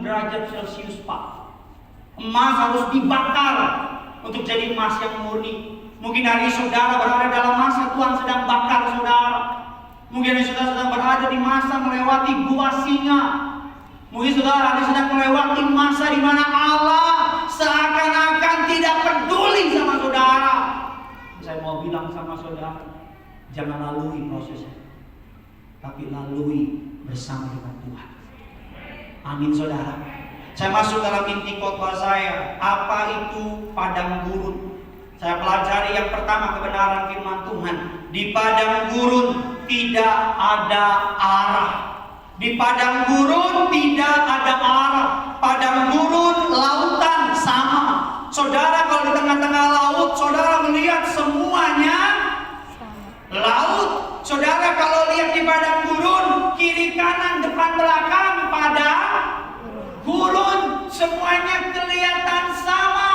derajat Celcius, Pak. Emas harus dibakar untuk jadi emas yang murni. Mungkin hari ini saudara berada dalam masa Tuhan sedang bakar saudara. Mungkin saudara sedang berada di masa melewati gua singa. Mungkin saudara sedang melewati masa di mana Allah seakan-akan tidak peduli sama saudara. Saya mau bilang sama saudara, jangan lalui prosesnya, tapi lalui bersama dengan Tuhan. Amin saudara. Saya masuk dalam inti khotbah saya. Apa itu padang gurun? Saya pelajari yang pertama kebenaran firman Tuhan. Di padang gurun tidak ada arah. Di padang gurun tidak ada arah. Padang gurun lautan sama. Saudara kalau di tengah-tengah laut, saudara melihat semuanya laut. Saudara kalau lihat di padang gurun, kiri kanan depan belakang padang gurun, semuanya kelihatan sama.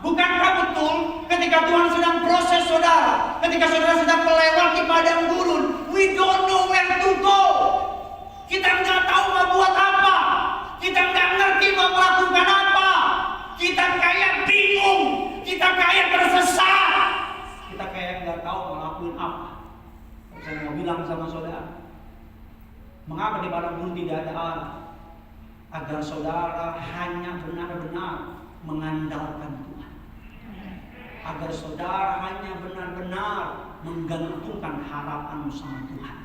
Bukankah betul ketika Tuhan sedang proses saudara, ketika saudara sedang melewati padang gurun, we don't know where to go. Kita nggak tahu mau buat apa, kita nggak ngerti mau melakukan apa, kita kayak bingung, kita kayak tersesat, kita kayak nggak tahu mau lakuin apa. Saya mau bilang sama saudara, mengapa di padang gurun tidak ada arah? Agar saudara hanya benar-benar mengandalkan Tuhan. Agar saudara hanya benar-benar menggantungkan harapanmu sama Tuhan.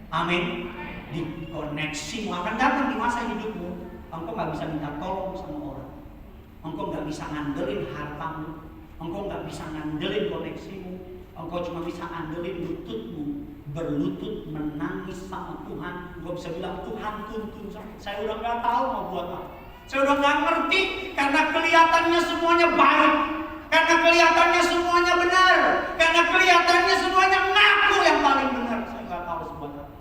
Amin. Di koneksimu akan datang di masa hidupmu, engkau gak bisa minta tolong sama orang. Engkau gak bisa ngandelin hartamu. Engkau gak bisa ngandelin koneksimu. Engkau cuma bisa ngandelin lututmu, berlutut menangis sama Tuhan. Engkau bisa bilang, Tuhan tuntun saya udah gak tahu mau buat apa. Saya udah gak ngerti karena kelihatannya semuanya baik, karena kelihatannya semuanya benar, karena kelihatannya semuanya ngaku yang paling benar. Saya gak tahu harus buat apa.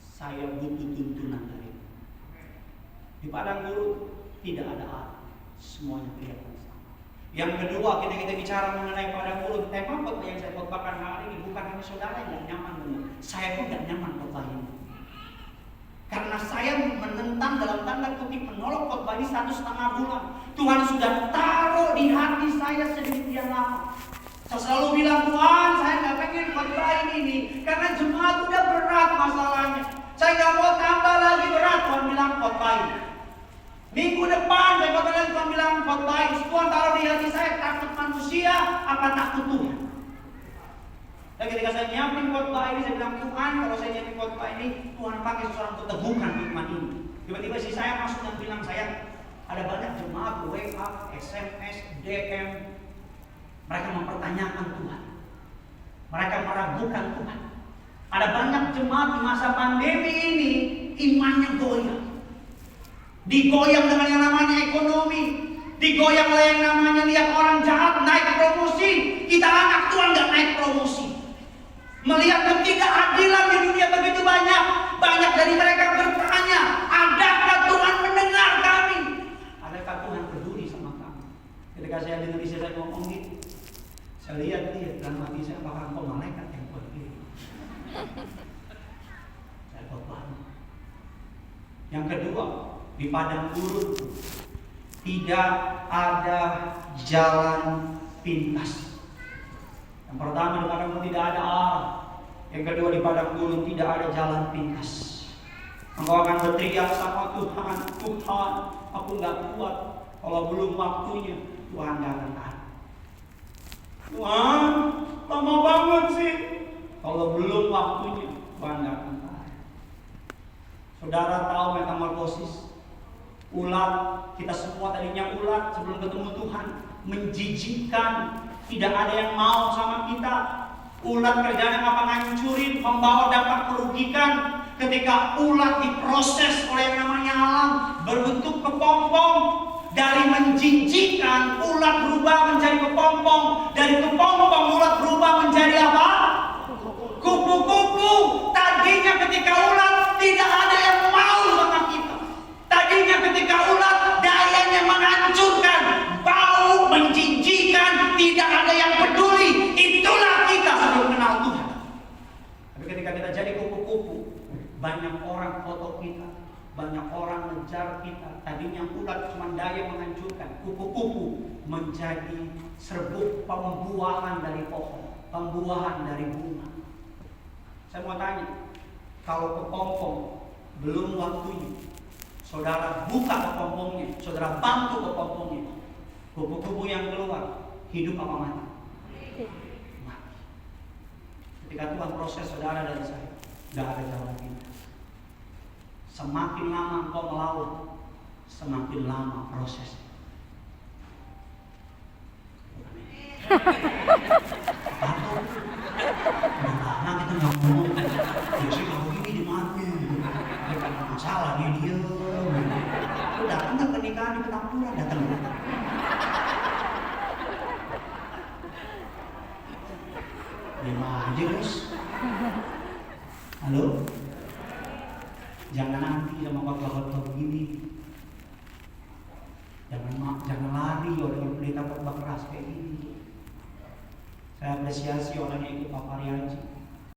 Saya butuh tuntunan dari itu. Di padang gurun tidak ada arah, semuanya kelihatan. Yang kedua, kita bicara mengenai padang gurun. Tema khotbah yang saya khotbahkan hari ini bukan hanya saudara yang gak nyaman dengan, saya pun gak nyaman khotbah ini. Karena saya menentang dalam tanda kutip menolak khotbah ini 1,5 bulan. Tuhan sudah taruh di hati saya sedemikian lama. Saya selalu bilang, Tuhan, saya gak pengen khotbah ini karena jemaat udah berat masalahnya. Saya gak mau tambah lagi berat. Tuhan bilang khotbah ini. Minggu depan saya katakan Tuhan bilang khotbah ini. Tuhan taruh di hati saya takut manusia apa takut Tuhan. Dan ketika saya nyiapin khotbah ini, saya bilang Tuhan, kalau saya nyiapin khotbah ini, Tuhan pakai seseorang untuk teguhkan firman ini. Tiba-tiba si saya masuk dan bilang, saya ada banyak jemaat WA, SMS, DM, mereka mempertanyakan Tuhan, mereka meragukan Tuhan. Ada banyak jemaat di masa pandemi ini imannya goyang. Digoyang dengan yang namanya ekonomi, digoyang oleh yang namanya lihat orang jahat naik promosi. Kita anak Tuhan nggak naik promosi. Melihat ketidakadilan di dunia begitu banyak. Banyak dari mereka bertanya, adakah Tuhan mendengar kami? Adakah Tuhan peduli sama kami? Ketika saya dengar istri saya ngomong gitu, saya lihat dia dalam hati saya, apakah engkau malaikat yang buat dia? Saya khotbah. Yang kedua, di padang gurun tidak ada jalan pintas. Yang pertama, di padang gurun tidak ada arah. Yang kedua, di padang gurun tidak ada jalan pintas. Engkau akan berteriak sama Tuhan, Tuhan, aku gak kuat. Kalau belum waktunya, Tuhan gak akan tahan. Tuhan, lama banget sih. Kalau belum waktunya, Tuhan gak akan tahan. Saudara tahu metamorfosis? Ulat, kita semua tadinya ulat sebelum ketemu Tuhan, menjijikkan, tidak ada yang mau sama kita. Ulat kerjanya apa? Ngancurin, membawa dampak merugikan. Ketika ulat diproses oleh yang namanya alam, berbentuk kepompong. Dari menjijikkan, ulat berubah menjadi kepompong. Dari kepompong, ulat berubah menjadi apa? Kupu-kupu. Tadinya ketika ulat tidak ada yang mau sama kita. Tadinya ketika ulat dayanya menghancurkan, bau, menjijikkan, tidak ada yang peduli. Itulah kita sebelum kenal Tuhan. Tapi ketika kita jadi kupu-kupu, banyak orang foto kita, banyak orang mengejar kita. Tadinya ulat cuma daya menghancurkan, kupu-kupu menjadi serbuk pembuahan dari pohon, pembuahan dari bunga. Saya mau tanya, kalau kepompong belum waktunya, saudara buka kepompongnya, saudara bantu kepompongnya, kupu-kupu yang keluar hidup apa mati? Mati. Ketika Tuhan proses saudara dan saya, tidak ada jalan pintas. Semakin lama engkau melawan, semakin lama prosesnya. Atau gimana kita nggak ngomong? Biasanya kalau gini di mana? Bukan masalah dia diem. Lu datang ke pernikahan di Petamburan, datang. Diam aja Gus. Halo? Jangan nanti sama bapak-bapak begini. Jangan lari orang yang pendeta khotbah keras kayak gini. Saya apresiasi orang yang ikut Pak Arianji.